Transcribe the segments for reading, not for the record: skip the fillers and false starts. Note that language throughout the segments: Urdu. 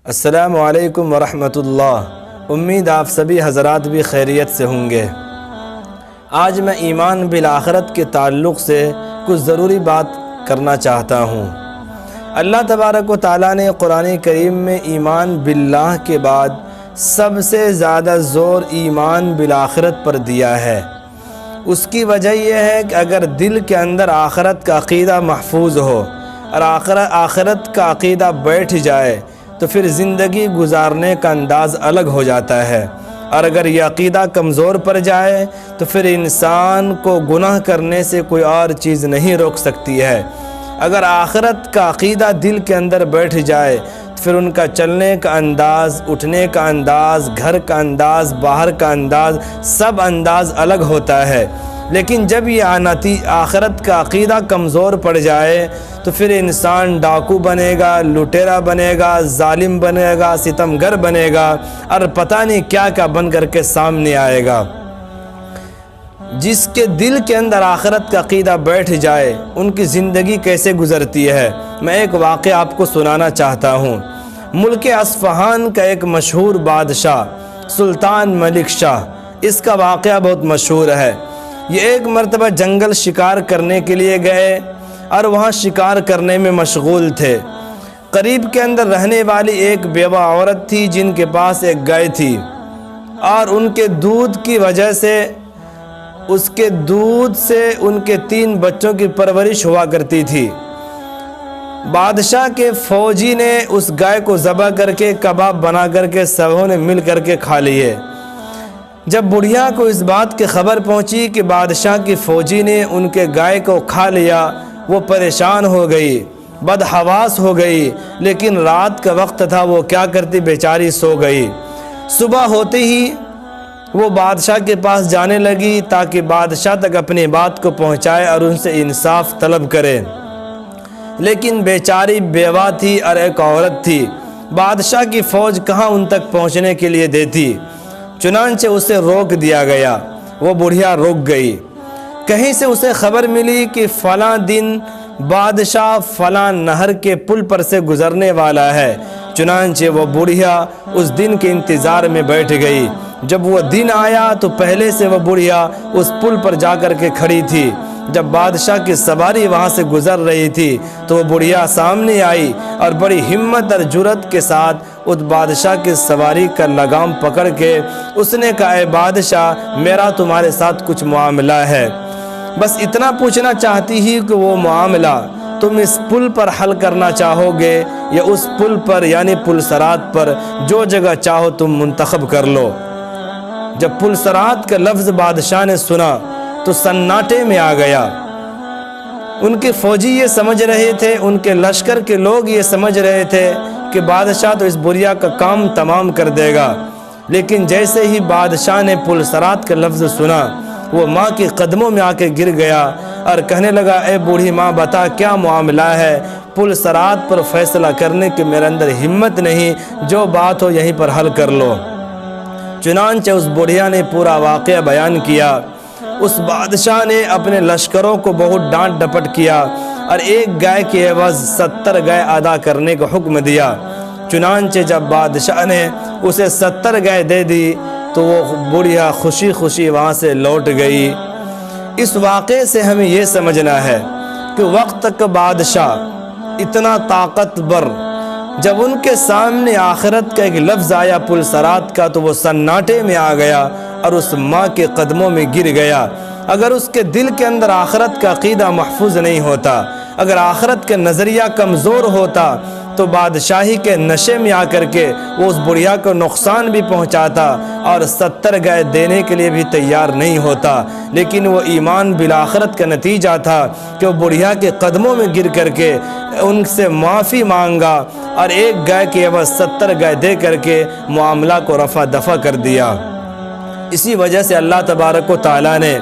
السلام علیکم ورحمۃ اللہ۔ امید آپ سبھی حضرات بھی خیریت سے ہوں گے۔ آج میں ایمان بالآخرت کے تعلق سے کچھ ضروری بات کرنا چاہتا ہوں۔ اللہ تبارک و تعالیٰ نے قرآن کریم میں ایمان باللہ کے بعد سب سے زیادہ زور ایمان بالآخرت پر دیا ہے۔ اس کی وجہ یہ ہے کہ اگر دل کے اندر آخرت کا عقیدہ محفوظ ہو اور آخرت کا عقیدہ بیٹھ جائے تو پھر زندگی گزارنے کا انداز الگ ہو جاتا ہے، اور اگر یہ عقیدہ کمزور پڑ جائے تو پھر انسان کو گناہ کرنے سے کوئی اور چیز نہیں روک سکتی ہے۔ اگر آخرت کا عقیدہ دل کے اندر بیٹھ جائے تو پھر ان کا چلنے کا انداز، اٹھنے کا انداز، گھر کا انداز، باہر کا انداز، سب انداز الگ ہوتا ہے۔ لیکن جب یہ آخرت کا عقیدہ کمزور پڑ جائے تو پھر انسان ڈاکو بنے گا، لٹیرا بنے گا، ظالم بنے گا، ستمگر بنے گا، اور پتہ نہیں کیا کیا بن کر کے سامنے آئے گا۔ جس کے دل کے اندر آخرت کا عقیدہ بیٹھ جائے ان کی زندگی کیسے گزرتی ہے، میں ایک واقعہ آپ کو سنانا چاہتا ہوں۔ ملک اصفہان کا ایک مشہور بادشاہ سلطان ملک شاہ، اس کا واقعہ بہت مشہور ہے۔ یہ ایک مرتبہ جنگل شکار کرنے کے لیے گئے اور وہاں شکار کرنے میں مشغول تھے۔ قریب کے اندر رہنے والی ایک بیوہ عورت تھی جن کے پاس ایک گائے تھی، اور ان کے دودھ کی وجہ سے اس کے دودھ سے ان کے 3 بچوں کی پرورش ہوا کرتی تھی۔ بادشاہ کے فوجی نے اس گائے کو ذبح کر کے کباب بنا کر کے سبوں نے مل کر کے کھا لیے۔ جب بڑھیا کو اس بات کی خبر پہنچی کہ بادشاہ کی فوجی نے ان کے گائے کو کھا لیا، وہ پریشان ہو گئی، بدحواس ہو گئی، لیکن رات کا وقت تھا، وہ کیا کرتی، بیچاری سو گئی۔ صبح ہوتے ہی وہ بادشاہ کے پاس جانے لگی تاکہ بادشاہ تک اپنی بات کو پہنچائے اور ان سے انصاف طلب کرے، لیکن بیچاری بیوہ تھی اور ایک عورت تھی، بادشاہ کی فوج کہاں ان تک پہنچنے کے لیے دیتی۔ چنانچہ اسے روک دیا گیا، وہ بڑھیا رک گئی۔ کہیں سے اسے خبر ملی کہ فلاں دن بادشاہ فلاں نہر کے پل پر سے گزرنے والا ہے۔ چنانچہ وہ بڑھیا اس دن کے انتظار میں بیٹھ گئی۔ جب وہ دن آیا تو پہلے سے وہ بڑھیا اس پل پر جا کر کے کھڑی تھی۔ جب بادشاہ کی سواری وہاں سے گزر رہی تھی تو وہ بڑھیا سامنے آئی اور بڑی ہمت اور جرأت کے ساتھ اس بادشاہ کی سواری کا لگام پکڑ کے اس نے کہا، اے بادشاہ، میرا تمہارے ساتھ کچھ معاملہ ہے۔ بس اتنا پوچھنا چاہتی ہی کہ وہ معاملہ تم اس پل پر حل کرنا چاہو گے یا اس پل پر یعنی پل صراط پر، جو جگہ چاہو تم منتخب کر لو۔ جب پل صراط کا لفظ بادشاہ نے سنا تو سناٹے میں آ گیا۔ ان کے فوجی یہ سمجھ رہے تھے، ان کے لشکر کے لوگ یہ سمجھ رہے تھے کہ بادشاہ تو اس بڑھیا کا کام تمام کر دے گا، لیکن جیسے ہی بادشاہ نے پل صراط کا لفظ سنا وہ ماں کے قدموں میں آ کے گر گیا اور کہنے لگا، اے بوڑھی ماں، بتا کیا معاملہ ہے؟ پل صراط پر فیصلہ کرنے کی میرے اندر ہمت نہیں، جو بات ہو یہیں پر حل کر لو۔ چنانچہ اس بڑھیا نے پورا واقعہ بیان کیا۔ اس بادشاہ نے اپنے لشکروں کو بہت ڈانٹ ڈپٹ کیا اور ایک گائے کے عوض 70 گائے ادا کرنے کا حکم دیا۔ چنانچہ جب بادشاہ نے اسے 70 گائے دے دی تو وہ بڑھیا خوشی خوشی وہاں سے لوٹ گئی۔ اس واقعے سے ہمیں یہ سمجھنا ہے کہ وقت کا بادشاہ اتنا طاقتور، جب ان کے سامنے آخرت کا ایک لفظ آیا پل صراط کا تو وہ سناٹے میں آ گیا اور اس ماں کے قدموں میں گر گیا۔ اگر اس کے دل کے اندر آخرت کا عقیدہ محفوظ نہیں ہوتا، اگر آخرت کا نظریہ کمزور ہوتا تو بادشاہی کے نشے میں آ کر کے وہ اس بڑھیا کو نقصان بھی پہنچاتا اور 70 گائے دینے کے لیے بھی تیار نہیں ہوتا۔ لیکن وہ ایمان بالآخرت کا نتیجہ تھا کہ وہ بڑھیا کے قدموں میں گر کر کے ان سے معافی مانگا اور ایک گائے کے عوض 70 گائے دے کر کے معاملہ کو رفع دفع کر دیا۔ اسی وجہ سے اللہ تبارک و تعالیٰ نے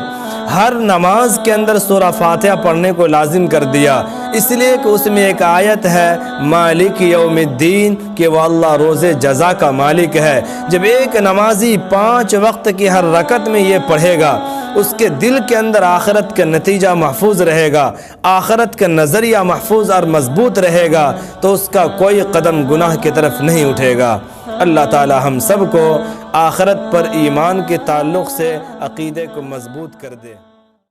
ہر نماز کے اندر سورہ فاتحہ پڑھنے کو لازم کر دیا، اس لیے کہ اس میں ایک آیت ہے مالک یوم الدین، کہ وہ اللہ روز جزا کا مالک ہے۔ جب ایک نمازی 5 وقت کی ہر رکعت میں یہ پڑھے گا اس کے دل کے اندر آخرت کا نتیجہ محفوظ رہے گا، آخرت کا نظریہ محفوظ اور مضبوط رہے گا، تو اس کا کوئی قدم گناہ کی طرف نہیں اٹھے گا۔ اللہ تعالی ہم سب کو آخرت پر ایمان کے تعلق سے عقیدے کو مضبوط کر دے۔